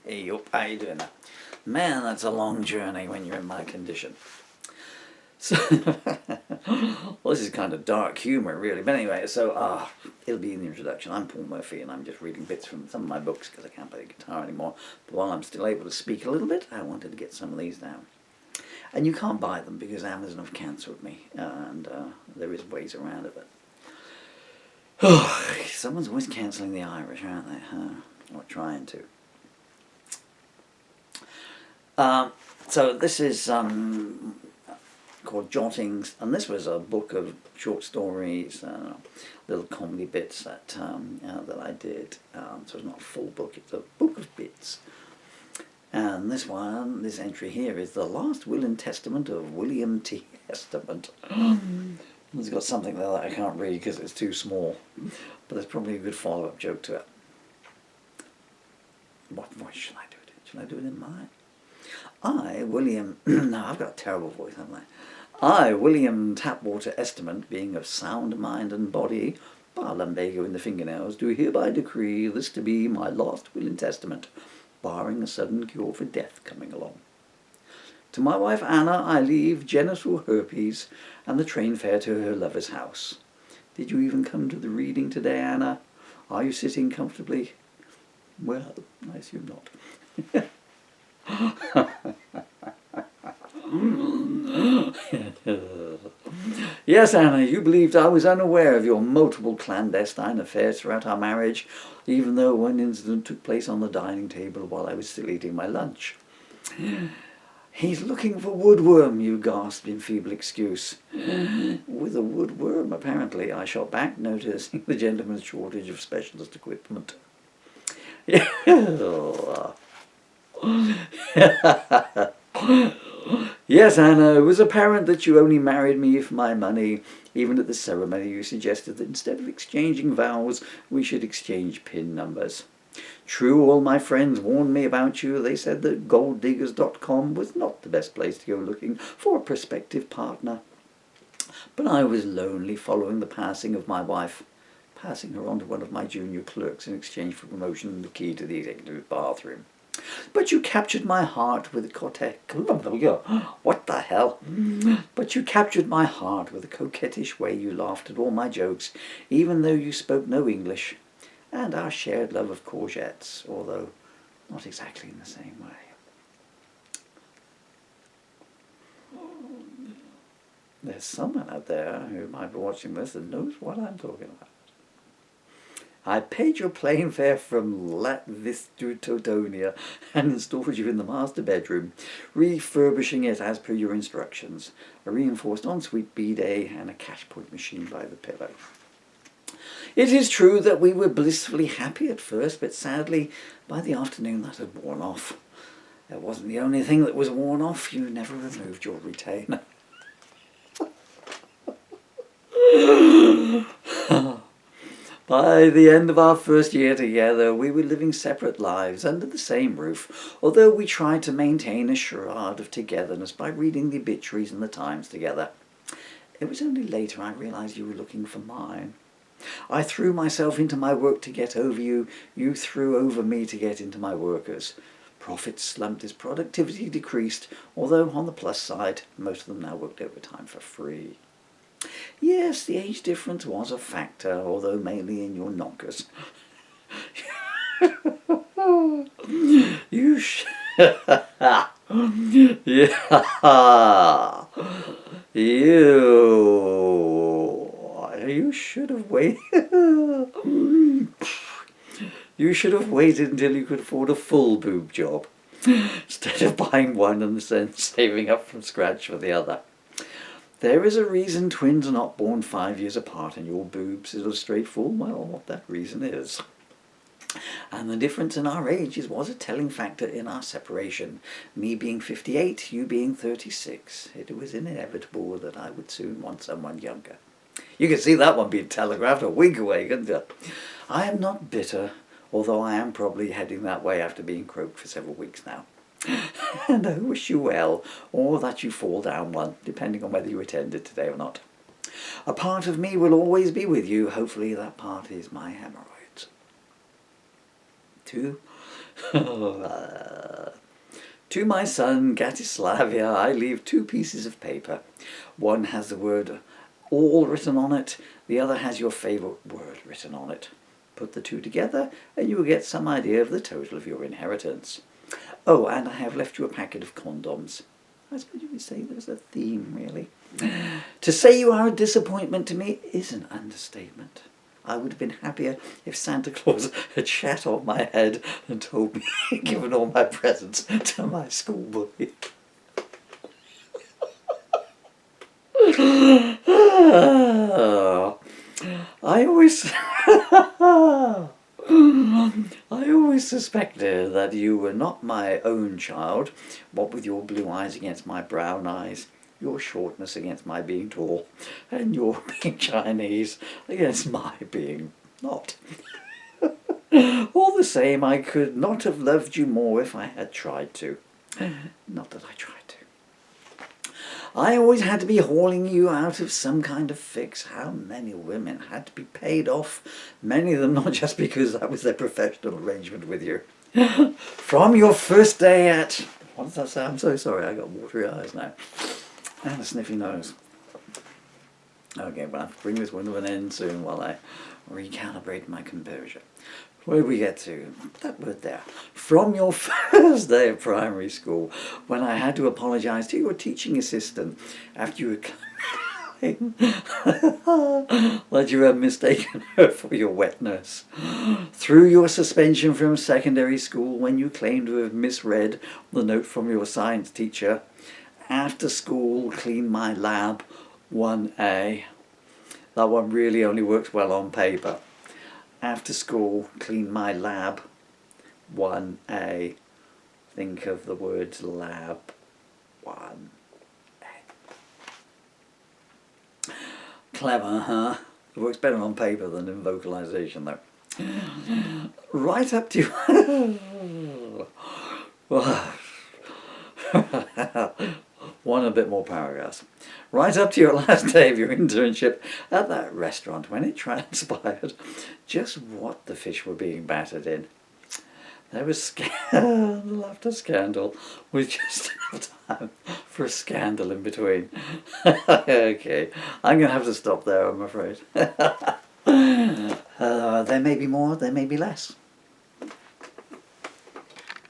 Hey up, how you doing? Man, that's a long journey when you're in my condition. So, well, this is kind of dark humour, really. But anyway, so it'll be in the introduction. I'm Paul Murphy, and I'm just reading bits from some of my books because I can't play the guitar anymore. But while I'm still able to speak a little bit, I wanted to get some of these down. And you can't buy them because Amazon have cancelled me, and there is ways around it. But someone's always cancelling the Irish, aren't they? Or trying to. So this is called Jottings, and this was a book of short stories, little comedy bits that that I did. So it's not a full book; it's a book of bits. And this entry here is the last will and testament of William T. Testament. It's got something there that I can't read because it's too small, but there's probably a good follow-up joke to it. What voice should I do it in? Should I do it in mine? I, William... no, I've got a terrible voice, haven't I? I, William Tapwater Estimate, being of sound mind and body, bar lumbago in the fingernails, do hereby decree this to be my last will and testament, barring a sudden cure for death coming along. To my wife Anna I leave genital herpes and the train fare to her lover's house. Did you even come to the reading today, Anna? Are you sitting comfortably? Well, I assume not. Yes, Anna, you believed I was unaware of your multiple clandestine affairs throughout our marriage, even though one incident took place on the dining table while I was still eating my lunch. He's looking for woodworm, you gasped in feeble excuse. With a woodworm, apparently, I shot back, noticing the gentleman's shortage of specialist equipment. Yes, Anna, it was apparent that you only married me for my money. Even at the ceremony you suggested that instead of exchanging vows, we should exchange PIN numbers. True, all my friends warned me about you. They said that golddiggers.com was not the best place to go looking for a prospective partner. But I was lonely following the passing of my wife, passing her on to one of my junior clerks in exchange for promotion and the key to the executive bathroom. But you captured my heart with what the hell? But you captured my heart with a coquettish way you laughed at all my jokes, even though you spoke no English, and our shared love of courgettes, although not exactly in the same way. There's someone out there who might be watching this and knows what I'm talking about. I paid your plane fare from Latvis to Totonia and installed you in the master bedroom, refurbishing it as per your instructions. A reinforced ensuite bidet and a cash point machine by the pillow. It is true that we were blissfully happy at first, but sadly, by the afternoon that had worn off. That wasn't the only thing that was worn off. You never removed your retainer. By the end of our first year together, we were living separate lives under the same roof, although we tried to maintain a charade of togetherness by reading the obituaries and the Times together. It was only later I realised you were looking for mine. I threw myself into my work to get over you. You threw over me to get into my workers. Profits slumped as productivity decreased, although on the plus side, most of them now worked overtime for free. Yes, the age difference was a factor, although mainly in your knockers. You You should have waited. You should have waited until you could afford a full boob job, instead of buying one and then saving up from scratch for the other. There is a reason twins are not born 5 years apart, and your boobs illustrate full well what that reason is. And the difference in our ages was a telling factor in our separation. Me being 58, you being 36. It was inevitable that I would soon want someone younger. You can see that one being telegraphed a week away, couldn't you? I am not bitter, although I am probably heading that way after being croaked for several weeks now. And I wish you well, or that you fall down one, depending on whether you attended today or not. A part of me will always be with you. Hopefully that part is my hemorrhoids. To To my son Gatislavia I leave 2 pieces of paper. One has the word all written on it, the other has your favourite word written on it. Put the 2 together and you will get some idea of the total of your inheritance. Oh, and I have left you a packet of condoms. I suppose you could say there's a theme, really. To say you are a disappointment to me is an understatement. I would have been happier if Santa Claus had shat on my head and told me he'd given all my presents to my schoolboy. I always suspected that you were not my own child, what with your blue eyes against my brown eyes, your shortness against my being tall, and your being Chinese against my being not. All the same, I could not have loved you more if I had tried to. Not that I tried to. I always had to be hauling you out of some kind of fix. How many women had to be paid off? Many of them not just because that was their professional arrangement with you. From your first day at... What does that say? I'm so sorry, I got watery eyes now. And a sniffy nose. Okay, well, I have to bring this one to an end soon while I recalibrate my composure. Where did we get to? That word there. From your first day of primary school, when I had to apologise to your teaching assistant after you had that you had mistaken her for your wet nurse. Through your suspension from secondary school when you claimed to have misread the note from your science teacher. After school, clean my lab, 1A. That one really only works well on paper. After school, clean my lab, 1A. Think of the words lab, 1A. Clever, huh? It works better on paper than in vocalization, though. Right up to... One a bit more paragraphs. Right up to your last day of your internship at that restaurant when it transpired just what the fish were being battered in. There was scandal after scandal with just enough time for a scandal in between. Okay, I'm going to have to stop there, I'm afraid. There may be more, there may be less.